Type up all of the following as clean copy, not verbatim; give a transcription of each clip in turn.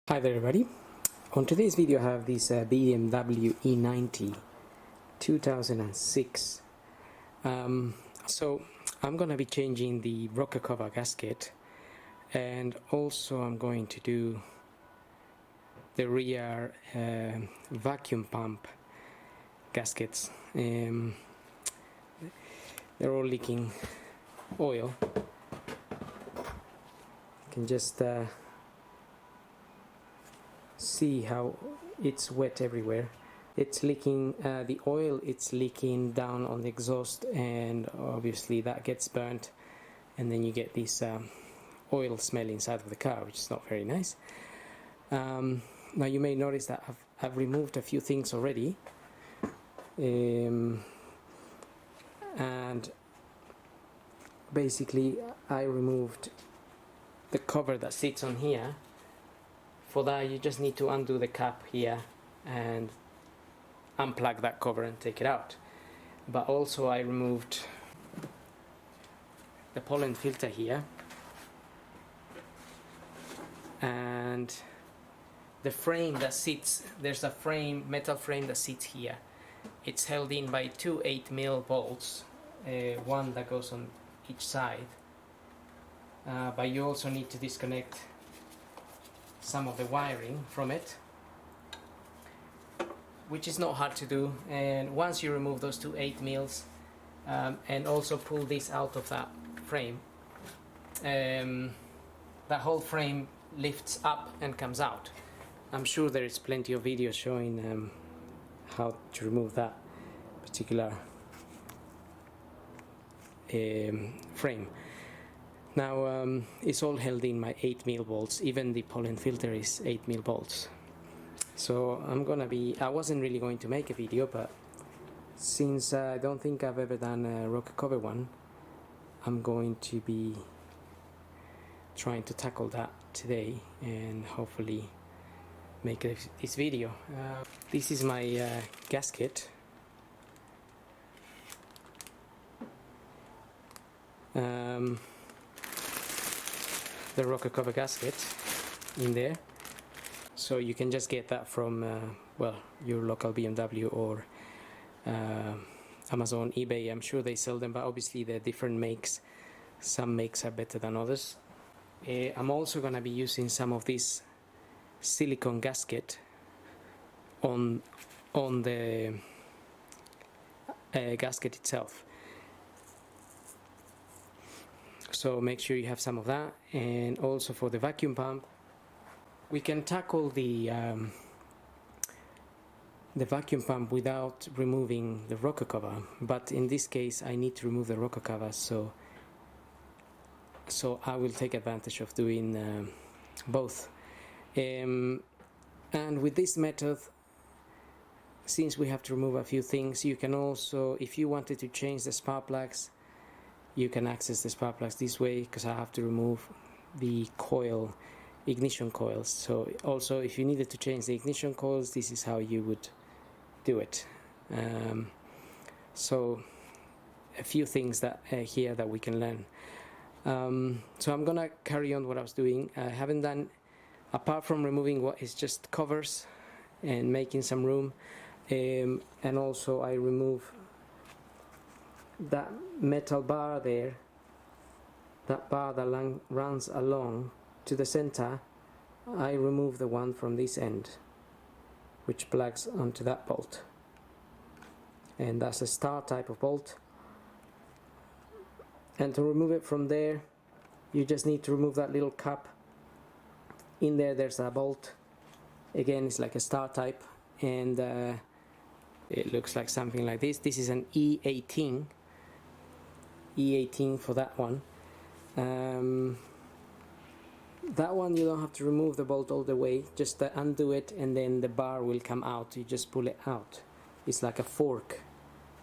Hi there everybody. On today's video I have this BMW e90 2006. So I'm gonna be changing the rocker cover gasket, and also I'm going to do the rear vacuum pump gaskets. They're all leaking oil. You can just see how it's wet everywhere. It's leaking, the oil, it's leaking down on the exhaust, and obviously that gets burnt, and then you get this oil smell inside of the car, which is not very nice. Now you may notice that I've removed a few things already, and basically I removed the cover that sits on here. For that you just need to undo the cap here and unplug that cover and take it out. But also I removed the pollen filter here, and the frame that sits, there's a metal frame that sits here. It's held in by two 8mm bolts, one that goes on each side, but you also need to disconnect some of the wiring from it, which is not hard to do. And once you remove those two 8mm and also pull this out of that frame, that whole frame lifts up and comes out. I'm sure there is plenty of videos showing how to remove that particular frame. Now it's all held in by 8mm bolts. Even the pollen filter is 8mm bolts. So I wasn't really going to make a video, but since I don't think I've ever done a rocker cover one, I'm going to be trying to tackle that today and hopefully make this video. This is my gasket. The rocker cover gasket in there, so you can just get that from well, your local BMW or Amazon, eBay. I'm sure they sell them, but obviously they're different makes. Some makes are better than others. I'm also going to be using some of this silicone gasket on the gasket itself. So make sure you have some of that. And also for the vacuum pump, we can tackle the vacuum pump without removing the rocker cover, but in this case I need to remove the rocker cover, so I will take advantage of doing both. And with this method, since we have to remove a few things, you can also, if you wanted to change the spark plugs, you can access the spark plugs this way, because I have to remove the coil, ignition coils. So also if you needed to change the ignition coils, this is how you would do it. So a few things that here that we can learn. So I'm gonna carry on what I was doing. I haven't done, apart from removing what is just covers and making some room, and also I remove that metal bar there, that bar that runs along to the center. I remove the one from this end, which plugs onto that bolt, and that's a star type of bolt. And to remove it from there, you just need to remove that little cap. In there there's a bolt, again it's like a star type, and it looks like something like this. This is an E18 for that one. That one you don't have to remove the bolt all the way, just undo it and then the bar will come out. You just pull it out. It's like a fork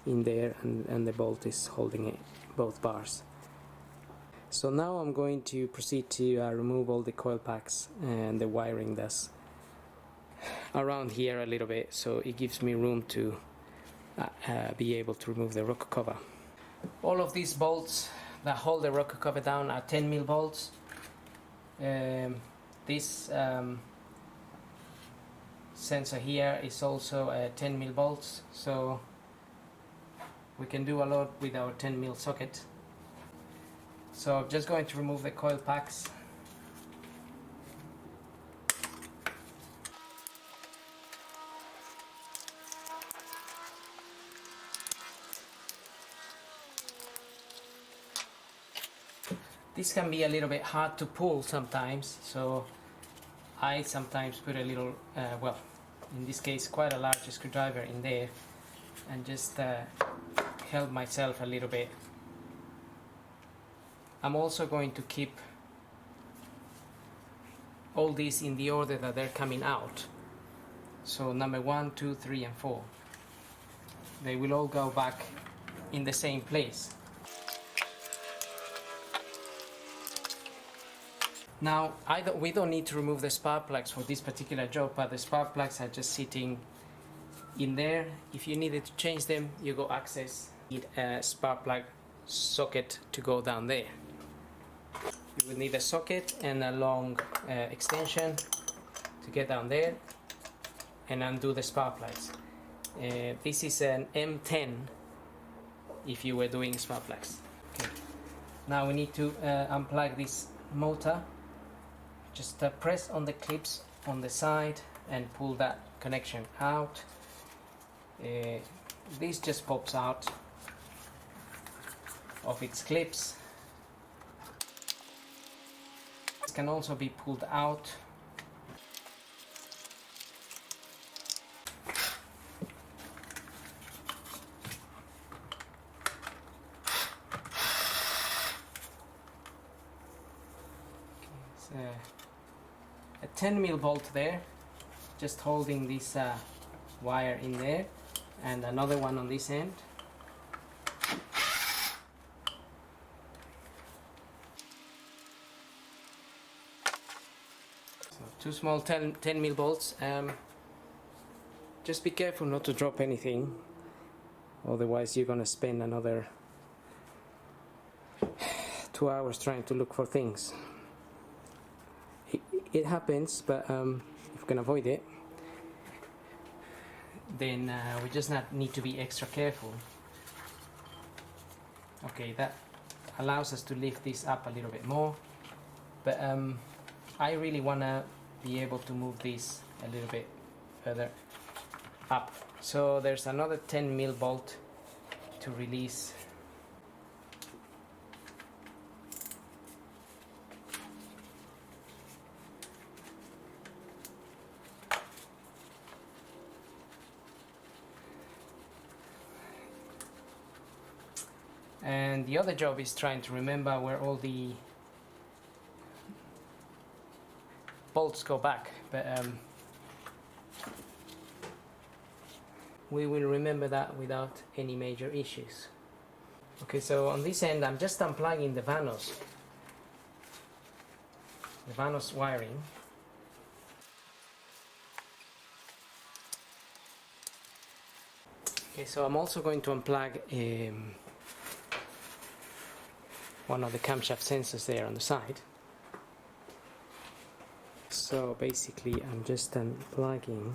in there, and the bolt is holding it, both bars. So now I'm going to proceed to remove all the coil packs and the wiring that's around here a little bit, so it gives me room to be able to remove the rocker cover. All of these bolts that hold the rocker cover down are 10mm bolts. This sensor here is also 10 mm bolts, so we can do a lot with our 10 mm socket. So I'm just going to remove the coil packs. This can be a little bit hard to pull sometimes, so I sometimes put a little, well, in this case quite a large screwdriver in there, and just help myself a little bit. I'm also going to keep all these in the order that they're coming out. So number 1, 2, 3 and 4. They will all go back in the same place. Now, we don't need to remove the spark plugs for this particular job, but the spark plugs are just sitting in there. If you needed to change them, you go access, need a spark plug socket to go down there. You will need a socket and a long extension to get down there and undo the spark plugs. This is an M10 if you were doing spark plugs. Okay. Now we need to unplug this motor. Just press on the clips on the side and pull that connection out. This just pops out of its clips. This can also be pulled out. A 10 mm bolt there, just holding this wire in there, and another one on this end. So 2 small 10 mm bolts. Just be careful not to drop anything, otherwise you're gonna spend another 2 hours trying to look for things. It happens, but if we can avoid it, then we just need to be extra careful. Okay, that allows us to lift this up a little bit more, but I really want to be able to move this a little bit further up. So there's another 10 mm bolt to release. And the other job is trying to remember where all the bolts go back, but we will remember that without any major issues. Okay, so on this end I'm just unplugging the vanos wiring. Okay, so I'm also going to unplug one of the camshaft sensors there on the side. So basically I'm just unplugging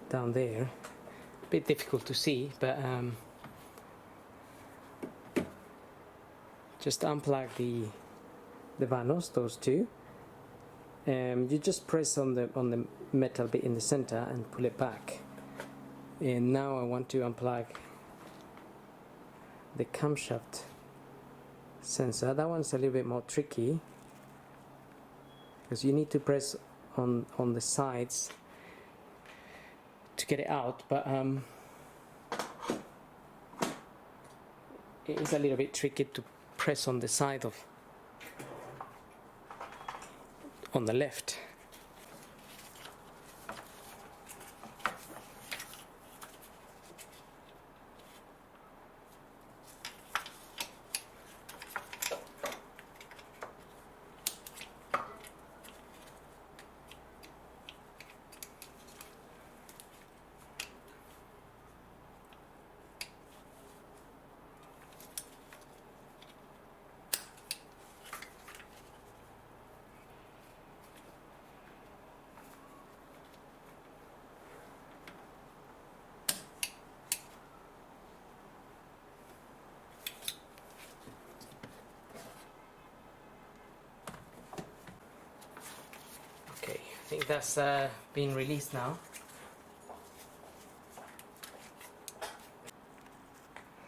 down there. A bit difficult to see, but just unplug the vanos, those two. You just press on the metal bit in the center and pull it back. And now I want to unplug the camshaft sensor. That one's a little bit more tricky because you need to press on the sides to get it out, but it is a little bit tricky to press on the side on the left. think that's been released now.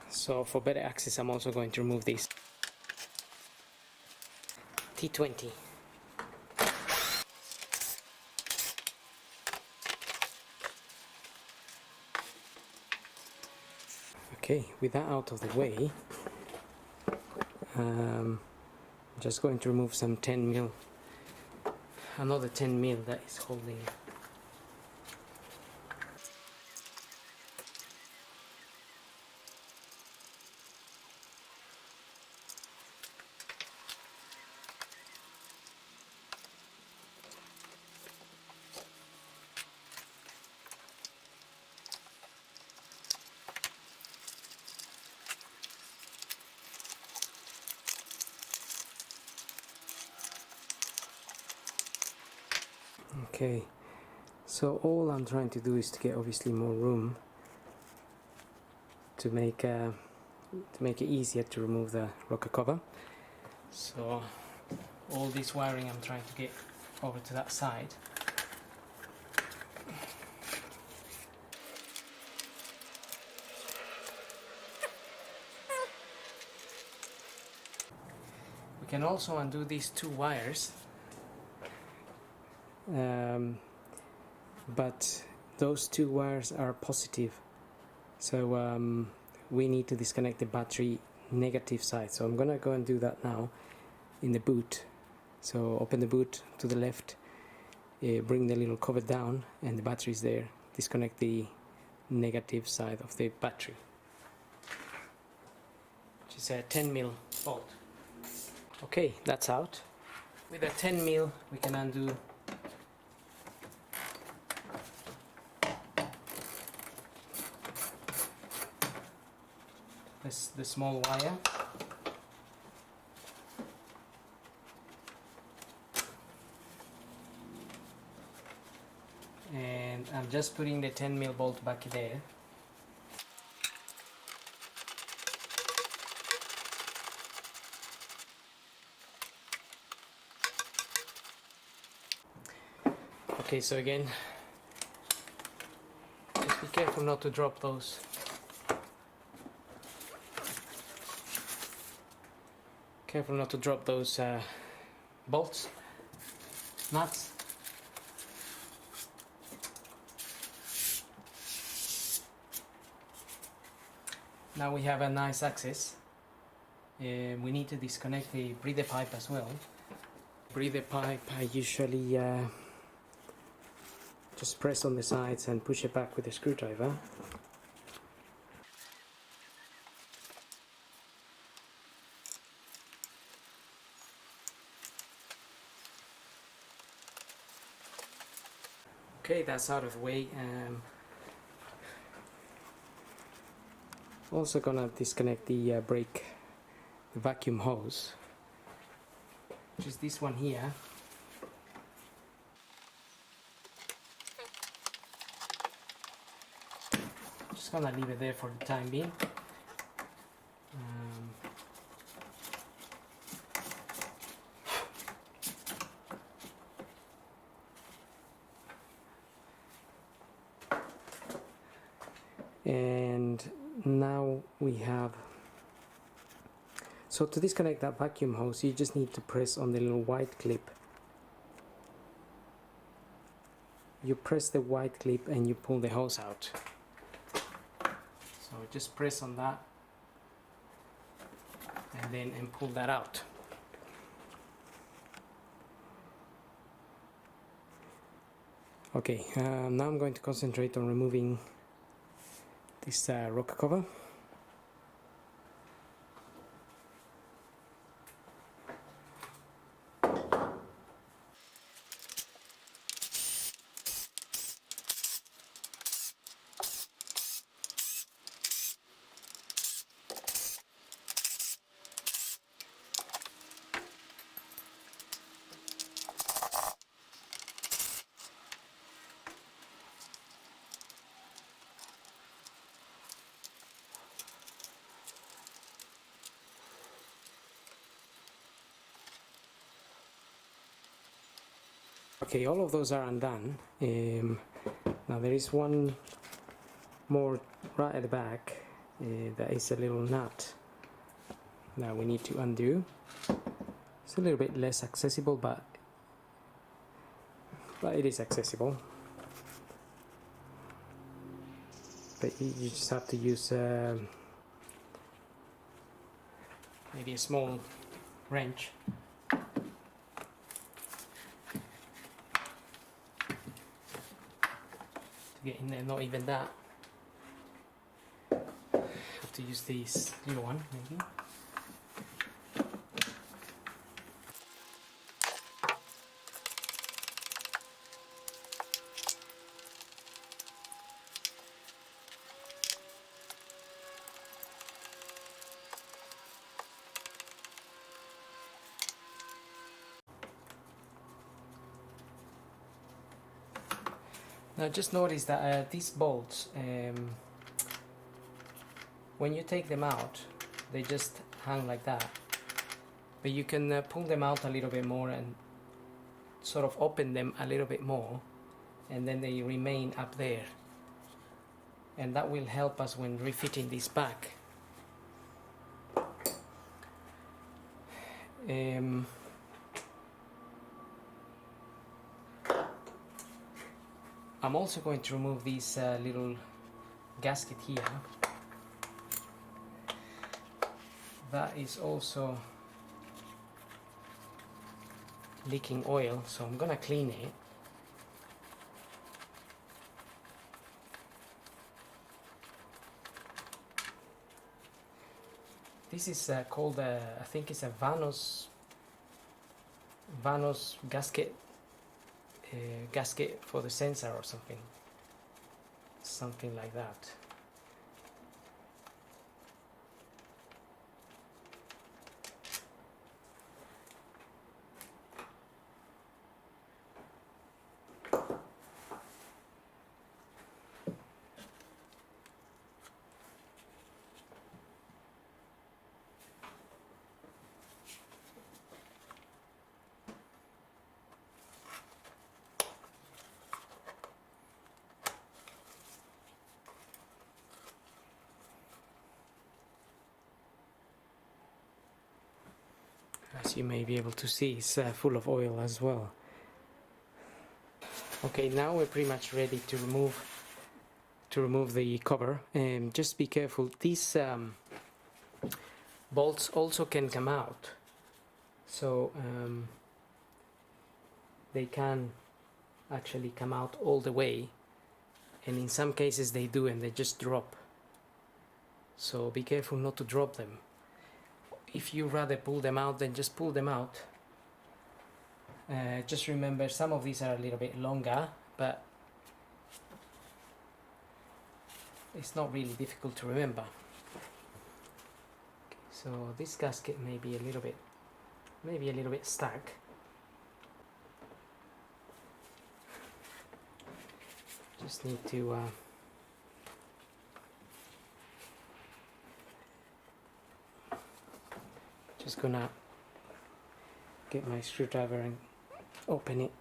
So for better access, I'm also going to remove this T20. Okay, with that out of the way, I'm just going to remove some 10mm, another 10mm that is holding. Okay, so all I'm trying to do is to get obviously more room to make it easier to remove the rocker cover. So all this wiring I'm trying to get over to that side. We can also undo these two wires. But those two wires are positive, so we need to disconnect the battery negative side. So I'm gonna go and do that now in the boot. So open the boot to the left, bring the little cover down, and the battery is there. Disconnect the negative side of the battery, which is a 10mm bolt. Okay, that's out. With a 10mm we can undo the small wire, and I'm just putting the 10mm bolt back there. Okay, so again, just be careful not to drop those. Careful not to drop those bolts, nuts. Now we have a nice access. We need to disconnect the breather pipe as well. Breather pipe, I usually just press on the sides and push it back with a screwdriver. Okay, that's out of the way. Also gonna disconnect the brake, the vacuum hose, which is this one here. Just gonna leave it there for the time being. And now we have, so to disconnect that vacuum hose you just need to press on the little white clip. You press the white clip and you pull the hose out. So just press on that and pull that out. Okay, now I'm going to concentrate on removing this rocker cover. Okay, all of those are undone. Now there is one more right at the back that is a little nut that we need to undo. It's a little bit less accessible, but it is accessible. But you just have to use maybe a small wrench. To get in there, not even that. Have to use this little one maybe. Now just notice that these bolts, when you take them out, they just hang like that. But you can pull them out a little bit more and sort of open them a little bit more, and then they remain up there. And that will help us when refitting this back. I'm also going to remove this little gasket here. That is also leaking oil, so I'm gonna clean it. This is called, I think it's a Vanos gasket. Gasket for the sensor or something like that. As you may be able to see, it's full of oil as well. Okay, now we're pretty much ready to remove the cover. Just be careful, these bolts also can come out, so they can actually come out all the way, and in some cases they do, and they just drop. So be careful not to drop them. If you rather pull them out, then just pull them out. Just remember, some of these are a little bit longer, but it's not really difficult to remember. Okay, so this gasket may be a little bit stuck. Just need to just gonna get my screwdriver and open it.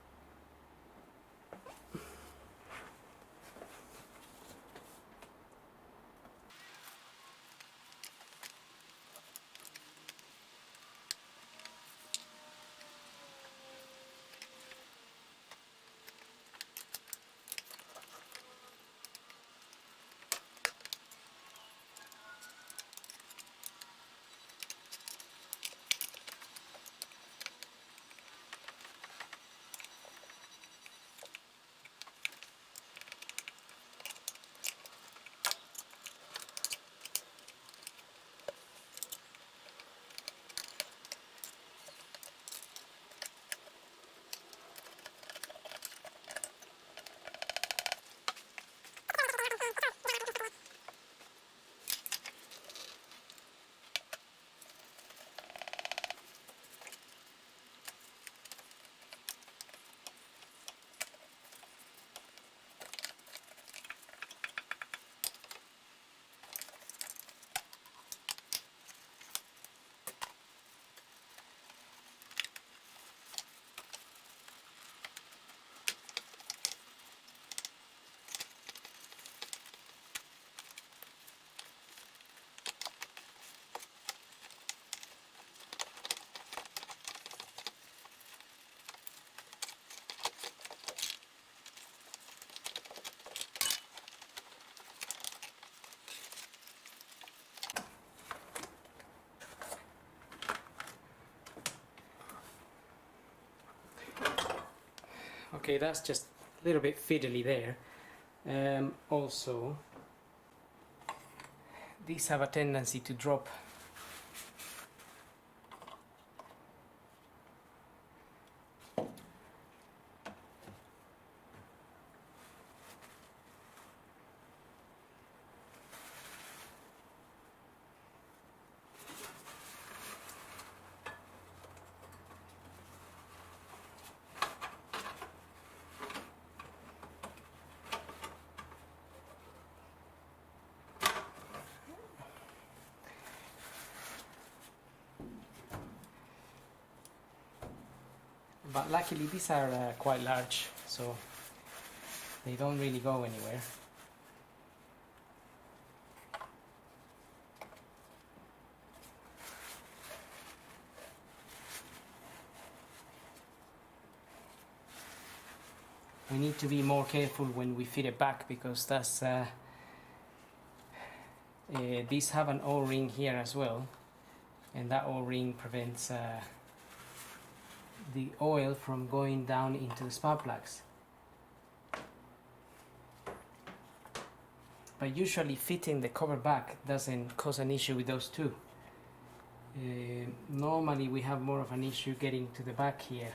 Okay, that's just a little bit fiddly there. Also, these have a tendency to drop. But luckily these are quite large, so they don't really go anywhere. We need to be more careful when we fit it back, because that's these have an O-ring here as well, and that O-ring prevents the oil from going down into the spark plugs. But usually fitting the cover back doesn't cause an issue with those two. Normally we have more of an issue getting to the back here.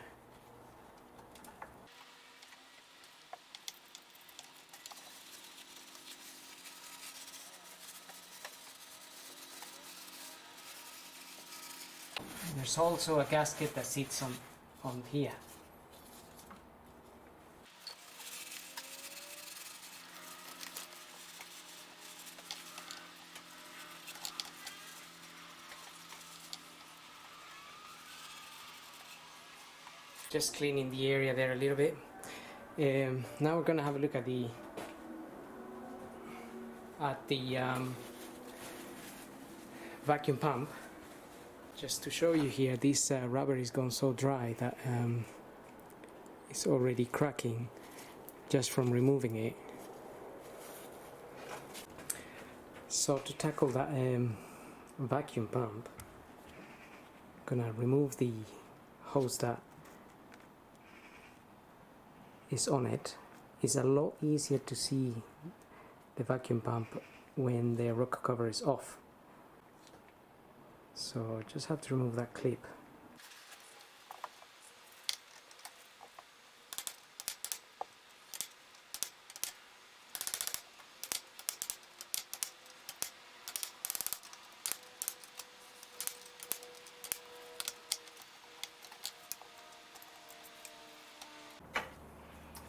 There's also a gasket that sits on here. Just cleaning the area there a little bit. Now we're going to have a look at the vacuum pump. Just to show you here, this rubber is gone so dry that it's already cracking just from removing it. So to tackle that vacuum pump, I'm gonna remove the hose that is on it. It's a lot easier to see the vacuum pump when the rocker cover is off. So just have to remove that clip.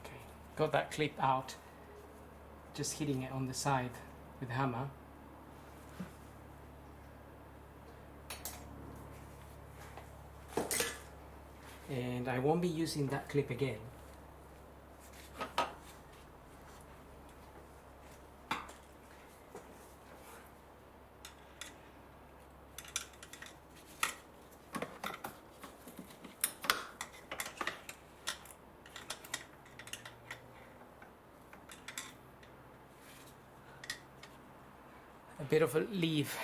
Okay, got that clip out, just hitting it on the side with a hammer. And I won't be using that clip again. A bit of a leaf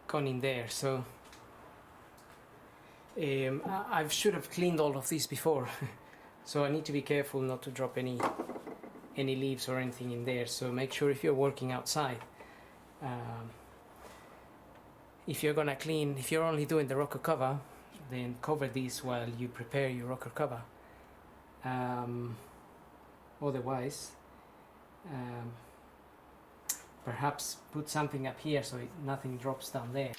gone in there, so I should have cleaned all of these before, so I need to be careful not to drop any leaves or anything in there. So make sure if you're working outside, if you're gonna clean, if you're only doing the rocker cover, then cover these while you prepare your rocker cover. Otherwise, perhaps put something up here so nothing drops down there.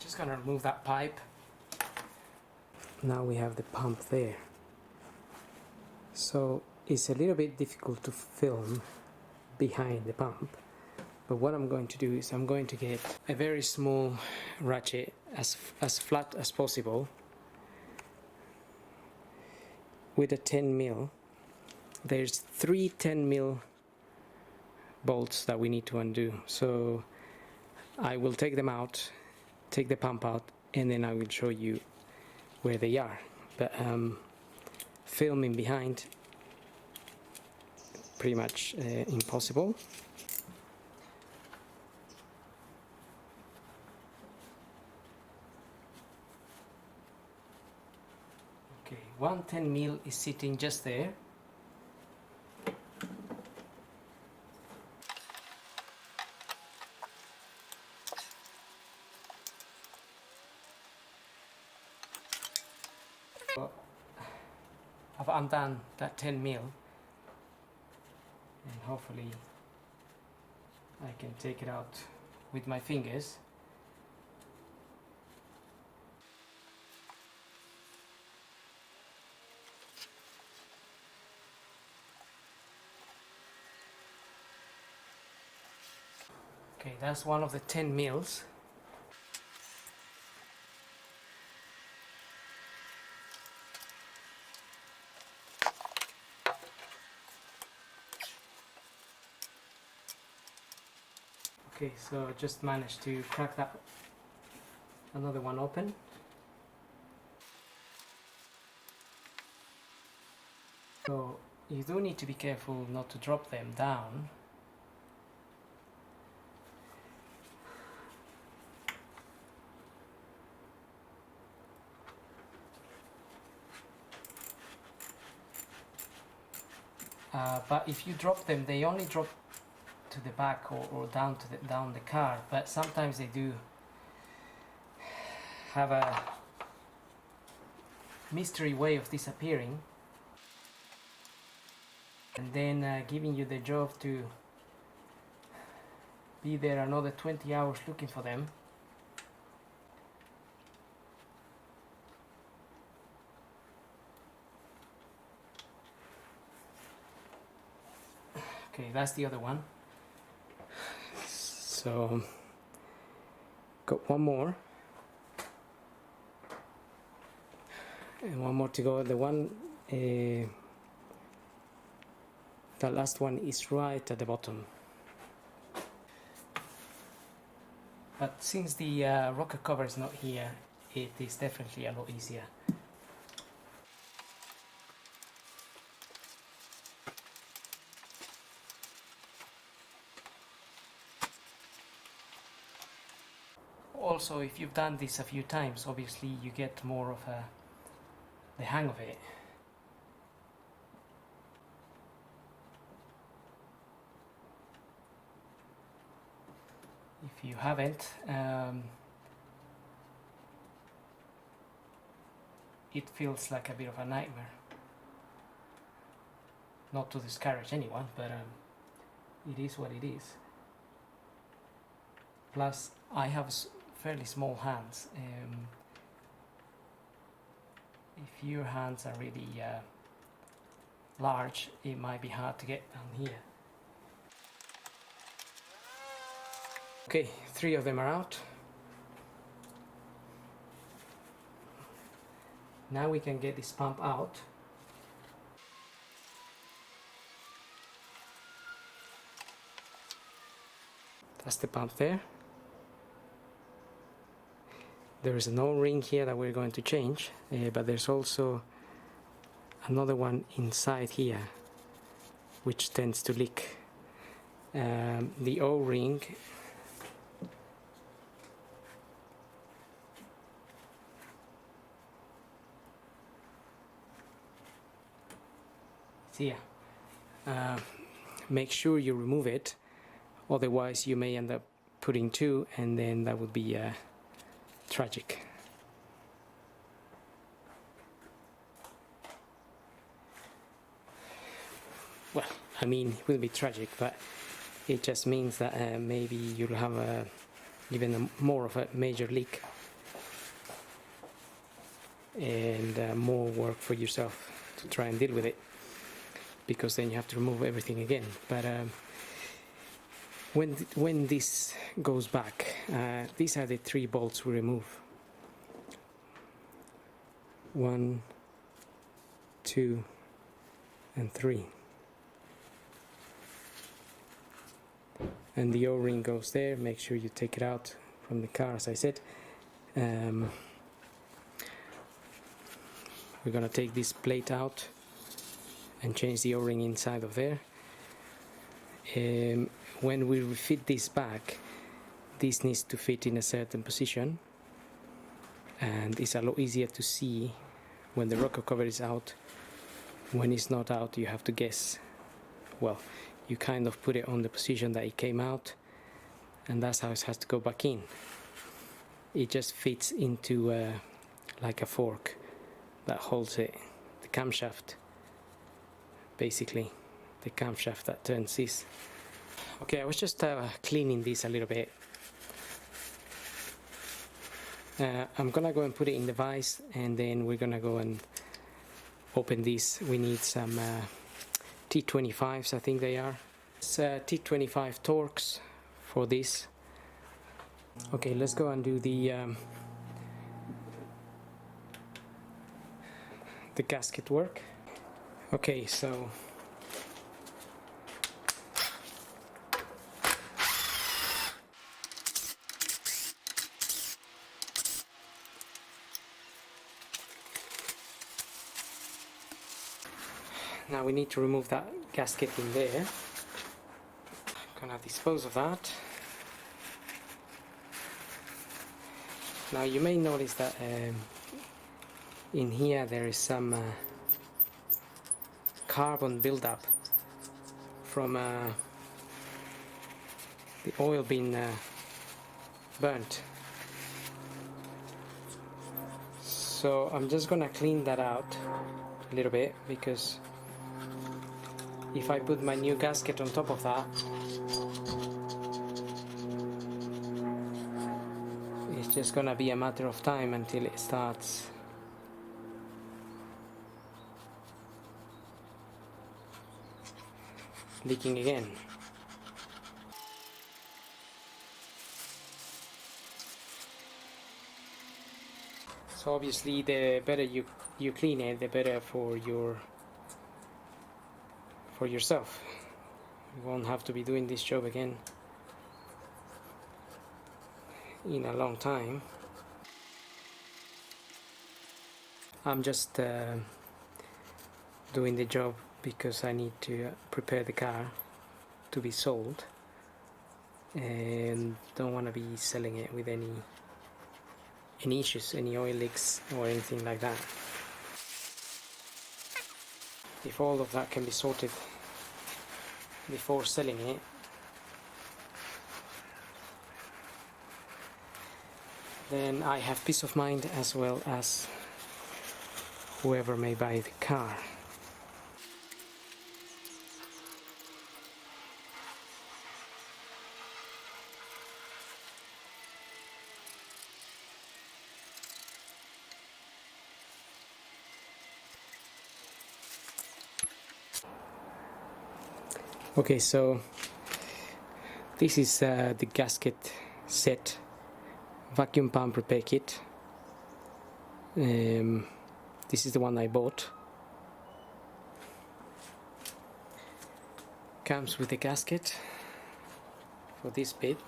Just gonna remove that pipe. Now we have the pump there. So it's a little bit difficult to film behind the pump, but what I'm going to do is I'm going to get a very small ratchet as flat as possible with a 10mm. There's 3 10mm bolts that we need to undo, so I will take them out, take the pump out, and then I will show you where they are. But filming behind, pretty much impossible. one 10mm is sitting just there. So I've undone that 10mm, and hopefully I can take it out with my fingers. Okay, that's one of the 10mm. Okay, so I just managed to crack that another one open. So you do need to be careful not to drop them down. But if you drop them, they only drop to the back or down to down the car, but sometimes they do have a mystery way of disappearing and then giving you the job to be there another 20 hours looking for them. Okay, that's the other one. So got one more and one more to go. The one the last one is right at the bottom, but since the rocker cover is not here, it is definitely a lot easier. Also, if you've done this a few times, obviously you get more of the hang of it. If you haven't, it feels like a bit of a nightmare. Not to discourage anyone, but it is what it is. Plus, I have fairly small hands. If your hands are really large, it might be hard to get down here. Okay, 3 of them are out. Now we can get this pump out. That's the pump there. There is an O-ring here that we're going to change, but there's also another one inside here which tends to leak. The O-ring is here. Make sure you remove it, otherwise you may end up putting 2, and then that would be tragic. Well, I mean, it will be tragic, but it just means that maybe you'll have even more of a major leak and more work for yourself to try and deal with it, because then you have to remove everything again. But when this goes back, these are the 3 bolts we remove. 1, 2, and 3. And the O-ring goes there. Make sure you take it out from the car, as I said. We're gonna take this plate out and change the O-ring inside of there. When we refit this back, this needs to fit in a certain position, and it's a lot easier to see when the rocker cover is out. When it's not out, you have to guess. Well, you kind of put it on the position that it came out, and that's how it has to go back in. It just fits into like a fork that holds it, the camshaft, basically, the camshaft that turns this. Okay, I was just cleaning this a little bit. I'm gonna go and put it in the vise, and then we're gonna go and open this. We need some T25s, I think they are. It's T25 Torx for this. Okay, let's go and do the gasket work. Okay, so now we need to remove that gasket in there. Gonna dispose of that. Now you may notice that in here there is some carbon buildup from the oil being burnt. So I'm just gonna clean that out a little bit, because if I put my new gasket on top of that, it's just gonna be a matter of time until it starts leaking again. So obviously the better you clean it, the better for yourself. You won't have to be doing this job again in a long time. I'm just doing the job because I need to prepare the car to be sold, and don't want to be selling it with any issues, any oil leaks or anything like that. If all of that can be sorted before selling it, then I have peace of mind, as well as whoever may buy the car. Okay, so this is the gasket set vacuum pump repair kit. This is the one I bought. Comes with a gasket for this bit,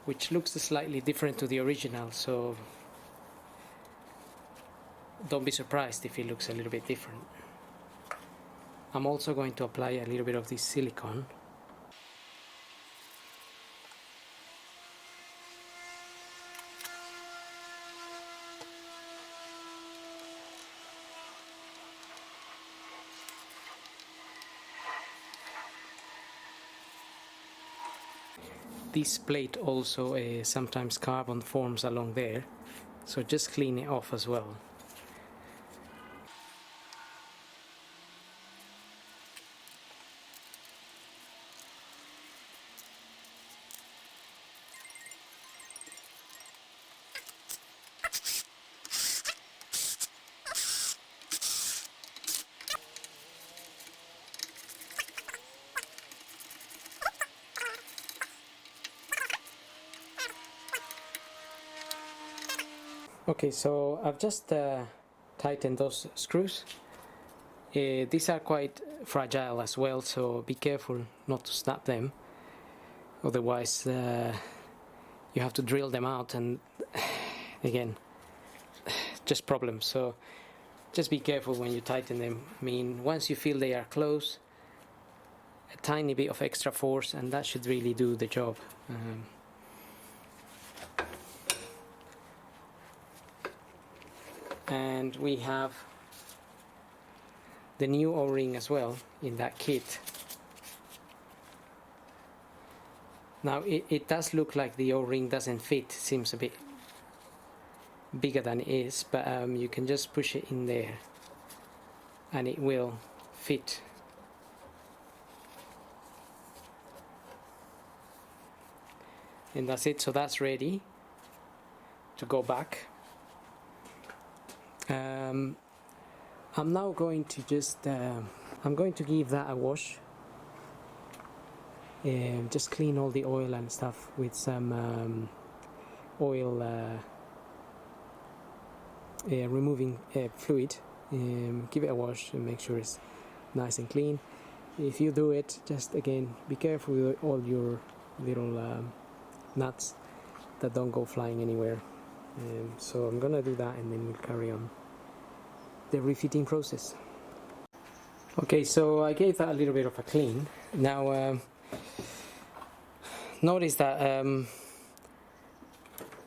which looks slightly different to the original, so don't be surprised if it looks a little bit different. I'm also going to apply a little bit of this silicone. This plate also sometimes carbon forms along there, so just clean it off as well. Okay, so I've just tightened those screws. These are quite fragile as well, so be careful not to snap them, otherwise you have to drill them out, and again, just problems. So just be careful when you tighten them. I mean, once you feel they are close, a tiny bit of extra force and that should really do the job. and we have the new O-ring as well in that kit. Now it does look like the O-ring doesn't fit, seems a bit bigger than it is, but you can just push it in there and it will fit. And that's it, so that's ready to go back. I'm now going to just I'm going to give that a wash, just clean all the oil and stuff with some oil removing fluid. Give it a wash and make sure it's nice and clean. If you do it, just again be careful with all your little nuts that don't go flying anywhere. So I'm gonna do that and then we'll carry on the refitting process. Okay, so I gave that a little bit of a clean. Now notice that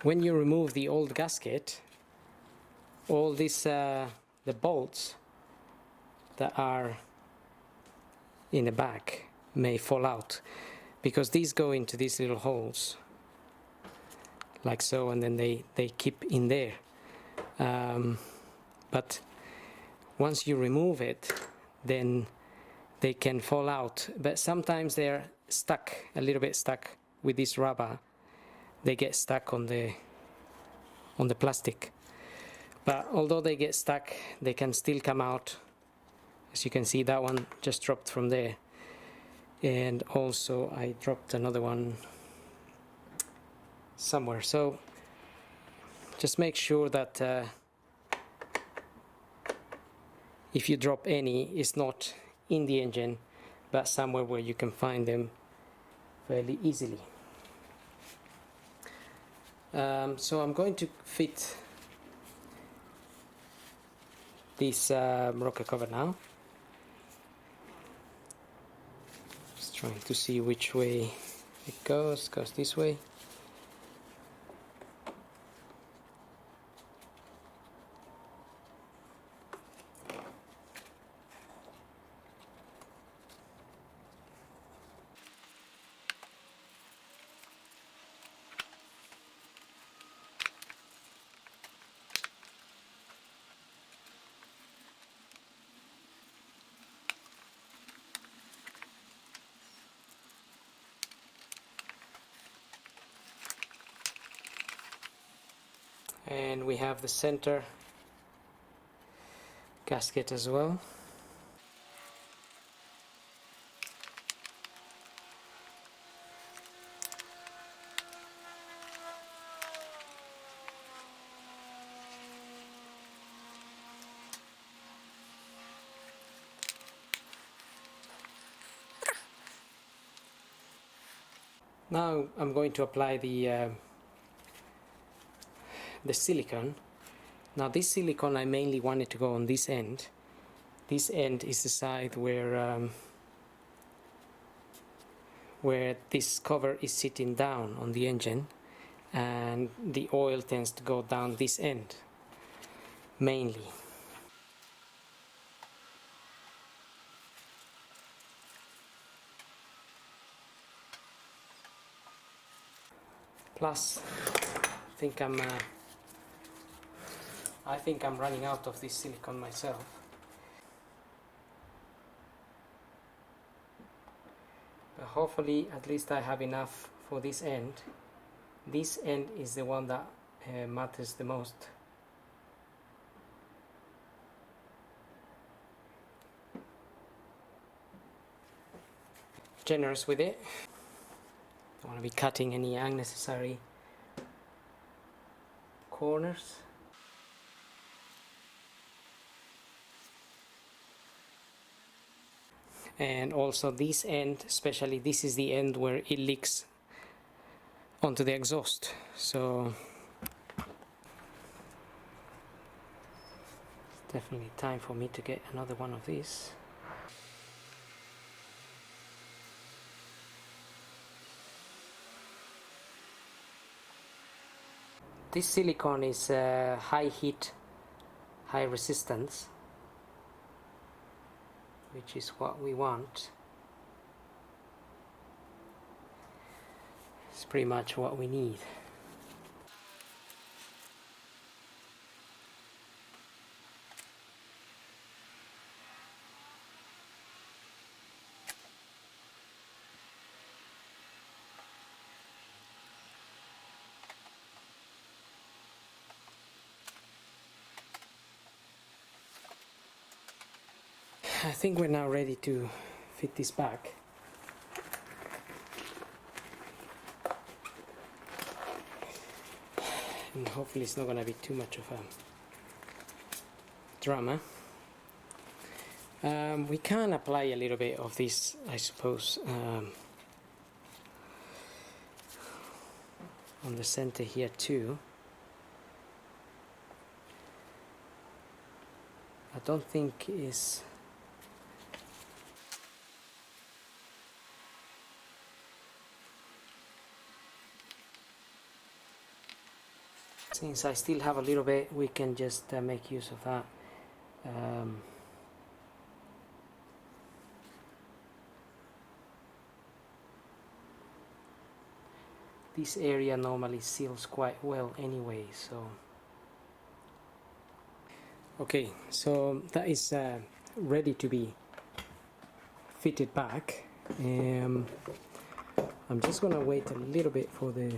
when you remove the old gasket, all this the bolts that are in the back may fall out, because these go into these little holes like so, and then they keep in there. But once you remove it, then they can fall out, but sometimes they're stuck, a little bit stuck with this rubber. They get stuck on the plastic, but although they get stuck, they can still come out. As you can see, that one just dropped from there, and also I dropped another one somewhere. So just make sure that if you drop any, it's not in the engine but somewhere where you can find them fairly easily. So I'm going to fit this rocker cover now. Just trying to see which way it goes. It goes this way. And we have the center gasket as well. Now I'm going to apply the silicone. Now this silicone, I mainly wanted to go on this end. This end is the side where this cover is sitting down on the engine, and the oil tends to go down this end mainly. Plus, I think I'm running out of this silicone myself. But hopefully at least I have enough for this end. This end is the one that matters the most. Generous with it. Don't want to be cutting any unnecessary corners. And also this end, especially this is the end where it leaks onto the exhaust. So it's definitely time for me to get another one of these. This silicone is high heat high resistance, which is what we want. It's pretty much what we need. I think we're now ready to fit this back. And hopefully it's not going to be too much of a drama. We can apply a little bit of this, I suppose, on the center here too. I don't think is since I still have a little bit, we can just make use of that. This area normally seals quite well anyway, so okay, so that is ready to be fitted back. I'm just gonna wait a little bit for the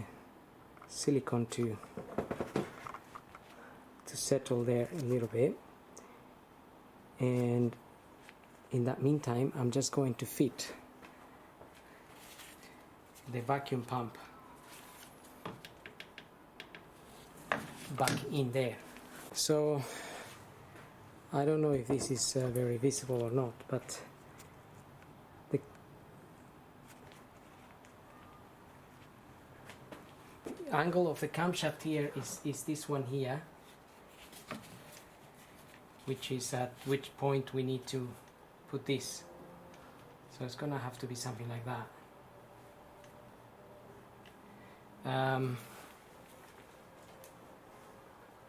silicone to settle there a little bit, and in that meantime I'm just going to fit the vacuum pump back in there. So I don't know if this is very visible or not, but the angle of the camshaft here is this one here, which is at which point we need to put this. So it's gonna have to be something like that.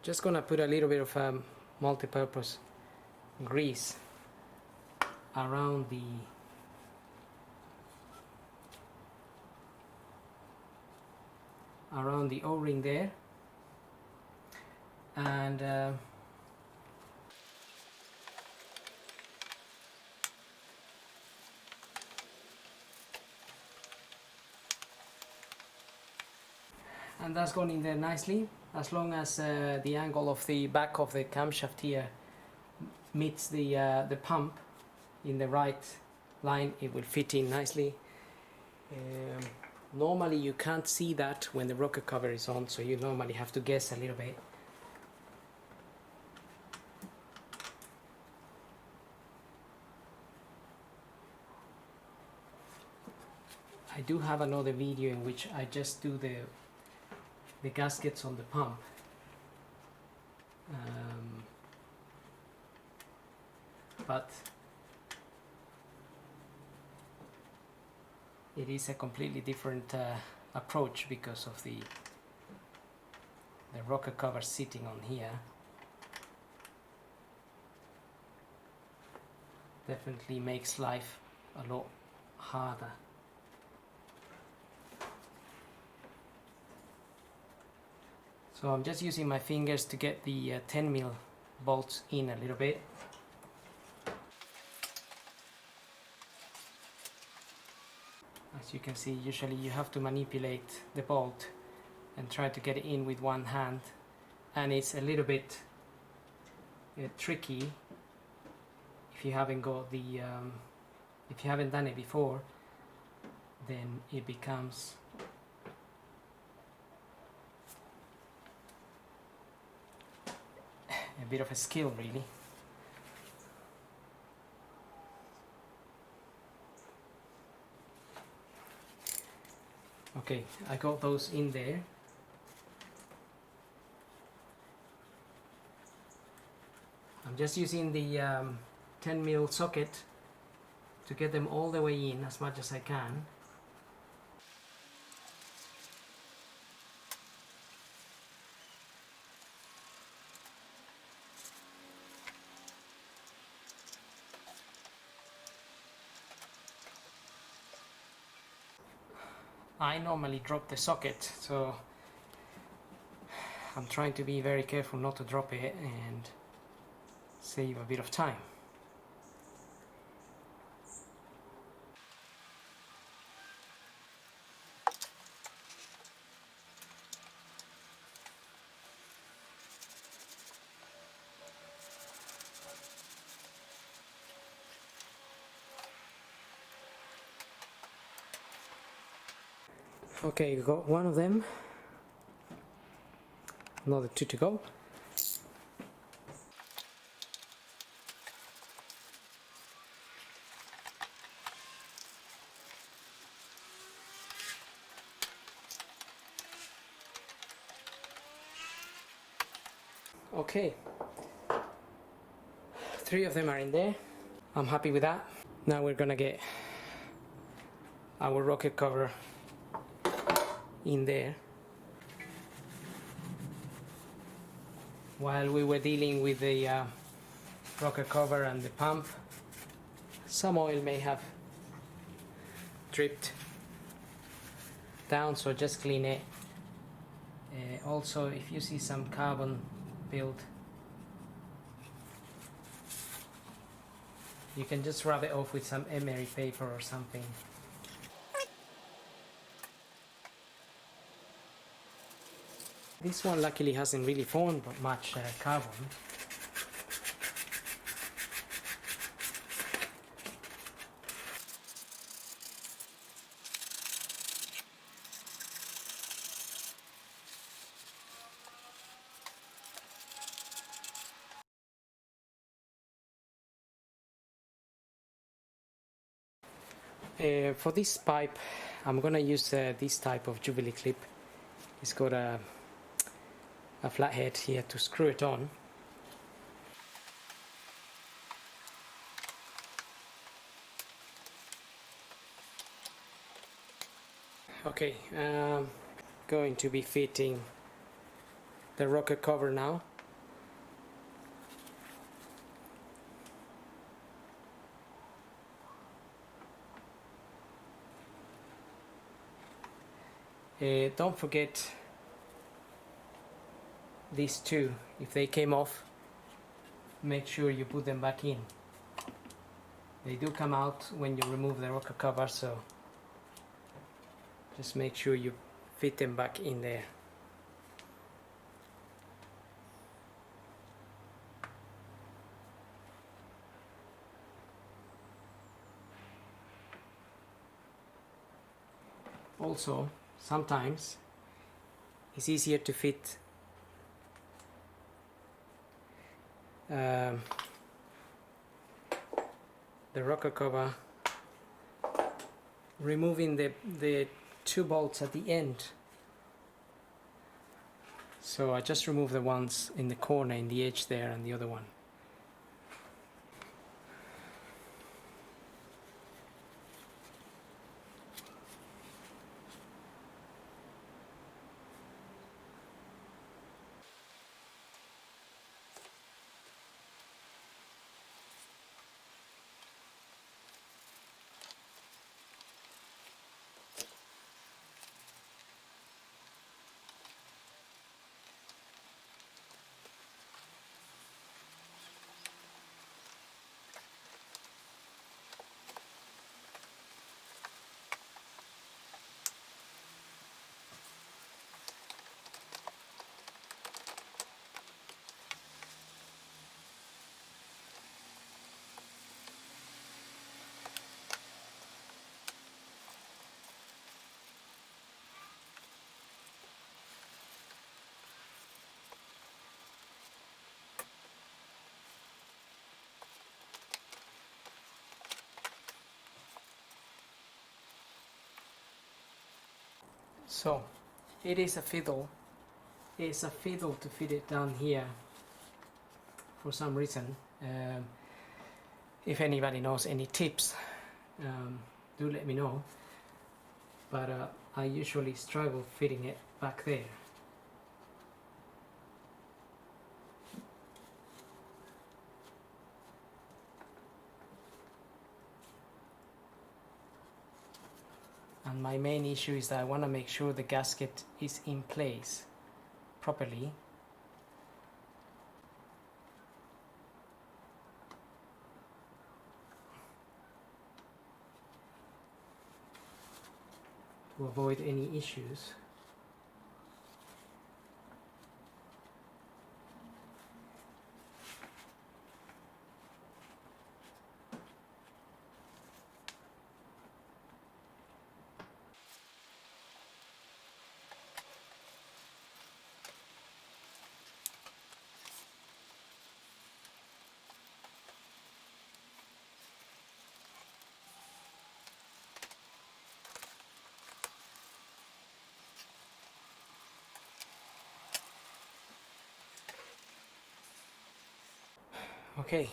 Just gonna put a little bit of multi-purpose grease around the O-ring there, and that's gone in there nicely. As long as the angle of the back of the camshaft here meets the pump in the right line, it will fit in nicely. Normally you can't see that when the rocker cover is on, so you normally have to guess a little bit. I do have another video in which I just do the gaskets on the pump. But it is a completely different approach because of the rocker cover sitting on here. Definitely makes life a lot harder. So I'm just using my fingers to get the 10mm bolts in a little bit. As you can see, usually you have to manipulate the bolt and try to get it in with one hand, and it's a little bit tricky if you haven't got the if you haven't done it before. Then it becomes a bit of a skill, really. Okay, I got those in there. I'm just using the 10mm socket to get them all the way in as much as I can. I normally drop the socket, so I'm trying to be very careful not to drop it and save a bit of time. Okay, you got one of them, another two to go. Okay, 3 of them are in there. I'm happy with that. Now we're gonna get our rocket cover in there. While we were dealing with the rocker cover and the pump, some oil may have dripped down, so just clean it. Also, if you see some carbon build, you can just rub it off with some emery paper or something. This one luckily hasn't really formed much carbon. For this pipe, I'm gonna use this type of Jubilee clip. It's got a flathead here to screw it on. Okay, going to be fitting the rocker cover now. Don't forget these two. If they came off, make sure you put them back in. They do come out when you remove the rocker cover, so just make sure you fit them back in there. Also, sometimes it's easier to fit the rocker cover removing the 2 bolts at the end. So I just remove the ones in the corner, in the edge there, and the other one. So it is a fiddle. It's a fiddle to fit it down here for some reason. If anybody knows any tips, do let me know. But I usually struggle fitting it back there. and my main issue is that I want to make sure the gasket is in place properly. To avoid any issues. Okay.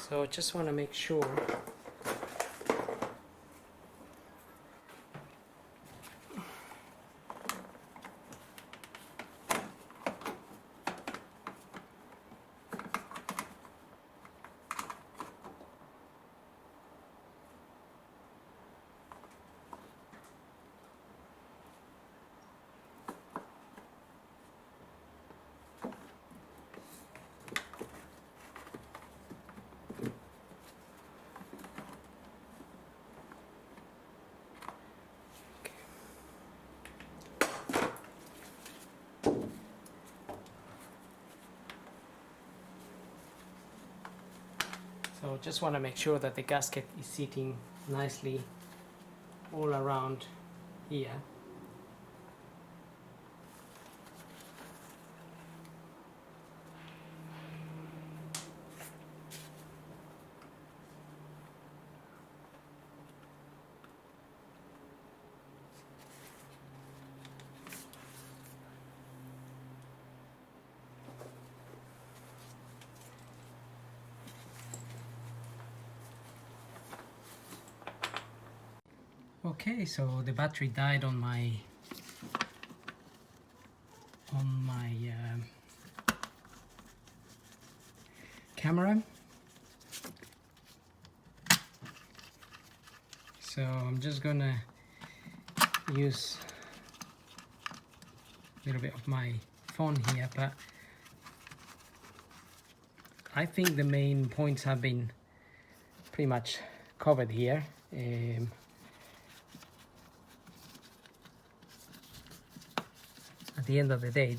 So just want to make sure So just want to make sure that the gasket is sitting nicely all around here. Okay, so the battery died on my camera, so I'm just gonna use a little bit of my phone here, but I think the main points have been pretty much covered here. At the end of the day,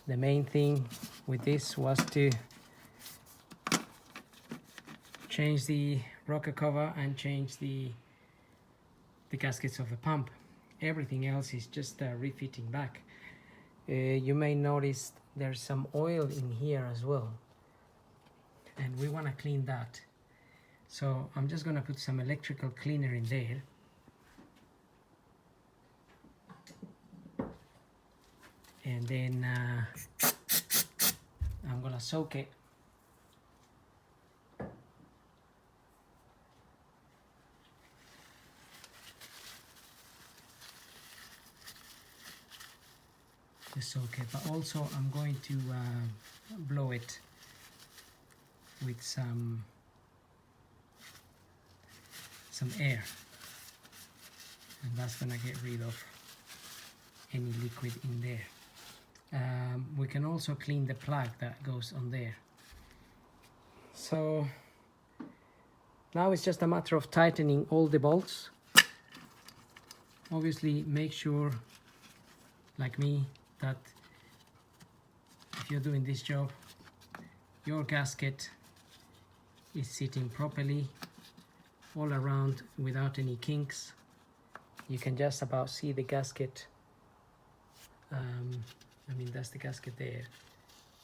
the main thing with this was to change the rocker cover and change the gaskets of the pump. Everything else is just refitting back. You may notice there's some oil in here as well, and we want to clean that. So I'm just going to put some electrical cleaner in there. And then I'm gonna soak it. Just soak it, but also I'm going to blow it with some air, and that's gonna get rid of any liquid in there. We can also clean the plug that goes on there. So now it's just a matter of tightening all the bolts. Obviously make sure, like me, that if you're doing this job, your gasket is sitting properly all around without any kinks. You can just about see the gasket. I mean, that's the gasket there,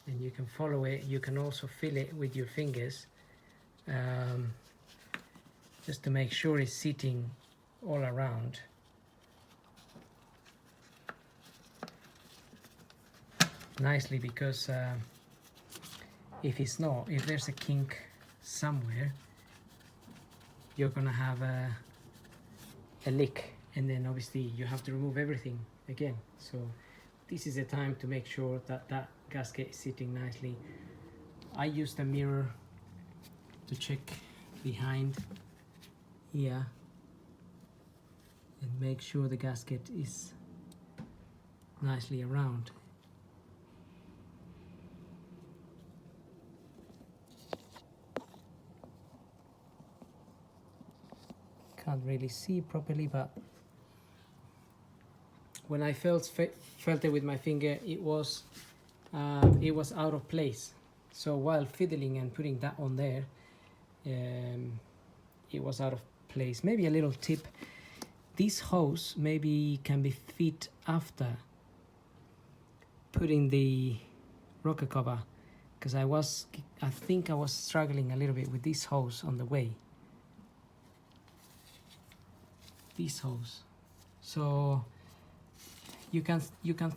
and you can follow it. You can also feel it with your fingers, just to make sure it's sitting all around. Nicely, because if it's not, if there's a kink somewhere, you're gonna have a leak, and then obviously you have to remove everything again. So this is the time to make sure that that gasket is sitting nicely. I used a mirror to check behind here and make sure the gasket is nicely around. Can't really see properly, but when I felt it with my finger, it was out of place. So while fiddling and putting that on there, it was out of place. Maybe a little tip: this hose maybe can be fit after putting the rocker cover, because I think I was struggling a little bit with this hose on the way. This hose, so you can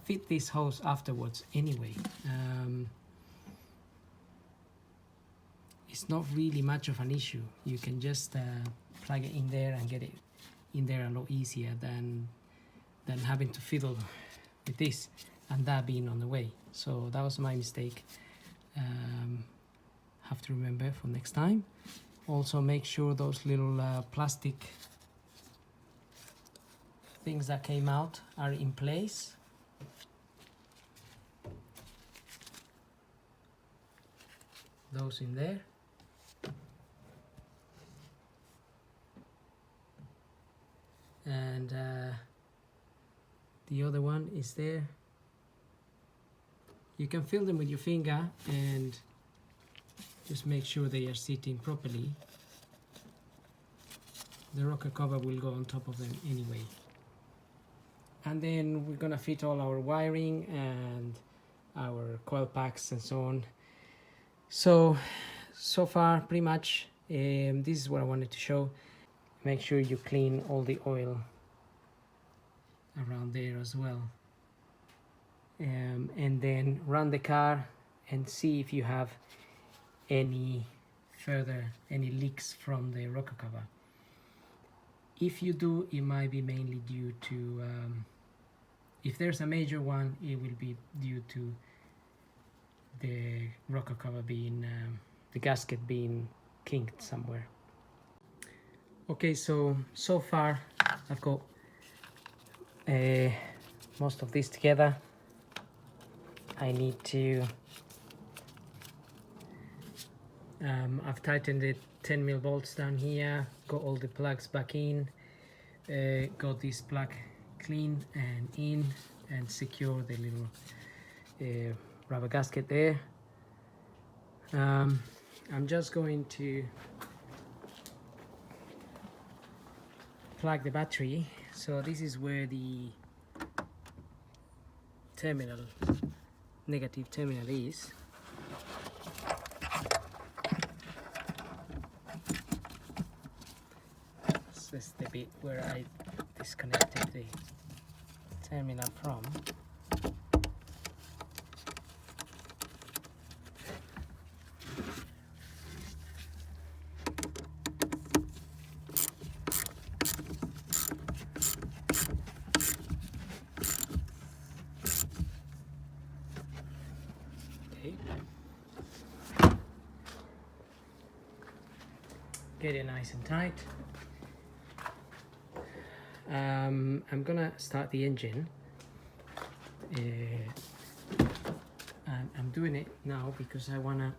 fit this hose afterwards anyway. It's not really much of an issue. You can just plug it in there and get it in there a lot easier than having to fiddle with this and that being on the way. So that was my mistake. Have to remember for next time. Also make sure those little plastic things that came out are in place. Those in there. And the other one is there. You can feel them with your finger and just make sure they are sitting properly. The rocker cover will go on top of them anyway. And then we're gonna fit all our wiring and our coil packs and so on. So far pretty much this is what I wanted to show. Make sure you clean all the oil around there as well, and then run the car and see if you have any leaks from the rocker cover. If you do, it might be mainly due to if there's a major one, it will be due to the rocker cover being the gasket being kinked somewhere. Okay, so far I've got most of this together. I need to I've tightened the 10mm bolts down here, got all the plugs back in, got this plug clean and in, and secure the little rubber gasket there. I'm just going to plug the battery. So this is where the terminal, negative terminal is. This is the bit where I disconnected the terminal from. Get it nice and tight. I'm gonna start the engine. I'm doing it now because I wanna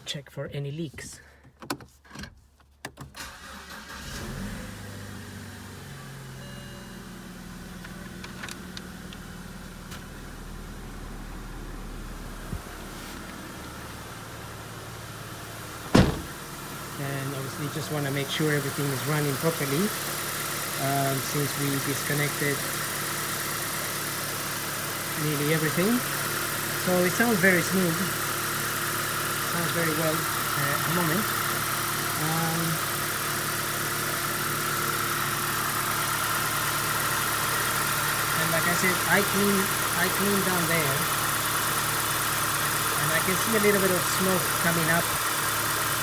check for any leaks. And obviously just want to make sure everything is running properly, since we disconnected nearly everything. So it sounds very smooth, sounds very well at the moment. And like I said, I cleaned down there, and I can see a little bit of smoke coming up.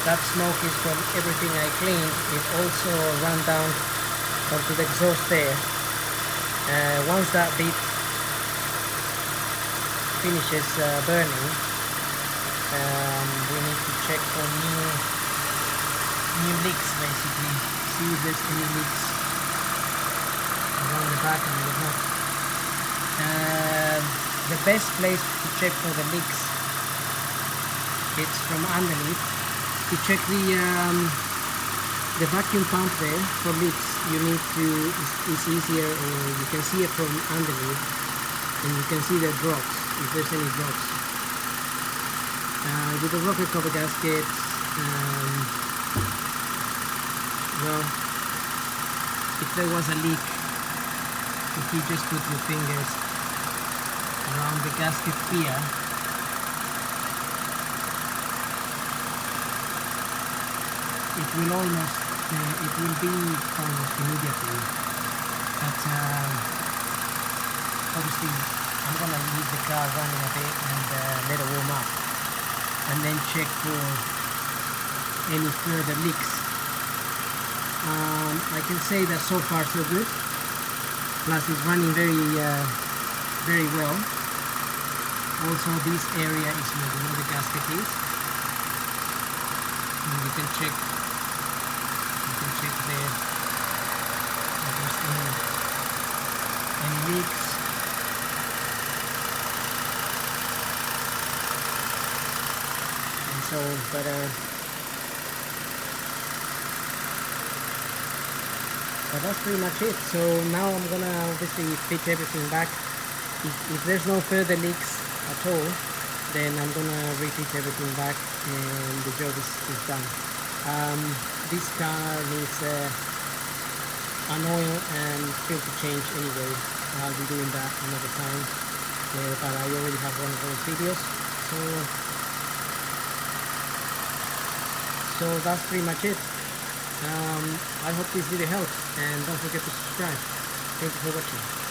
That smoke is from everything I cleaned. It also ran down onto the exhaust there. Once that bit finishes burning, we need to check for new leaks, basically. See if there's any leaks around the back and whatnot. The best place to check for the leaks, it's from underneath. To check the vacuum pump there for leaks, you need to, it's easier, or you can see it from underneath, and you can see the drops, if there's any drops. With the rocker cover gaskets, well, if there was a leak, if you just put your fingers around the gasket here, it will almost, it will be almost immediately. But obviously, I'm gonna leave the car running a bit and let it warm up, and then check for any further leaks. I can say that so far so good. Plus, it's running very well. Also, this area is where the gasket is. And you can check there if there's any leaks. And so, but that's pretty much it. So now I'm gonna obviously fit everything back. If there's no further leaks at all, then I'm gonna refit everything back and the job is done. This car needs an oil and filter change anyway. I'll be doing that another time, but I already have one of those videos. So that's pretty much it. I hope this video helps, and don't forget to subscribe. Thank you for watching.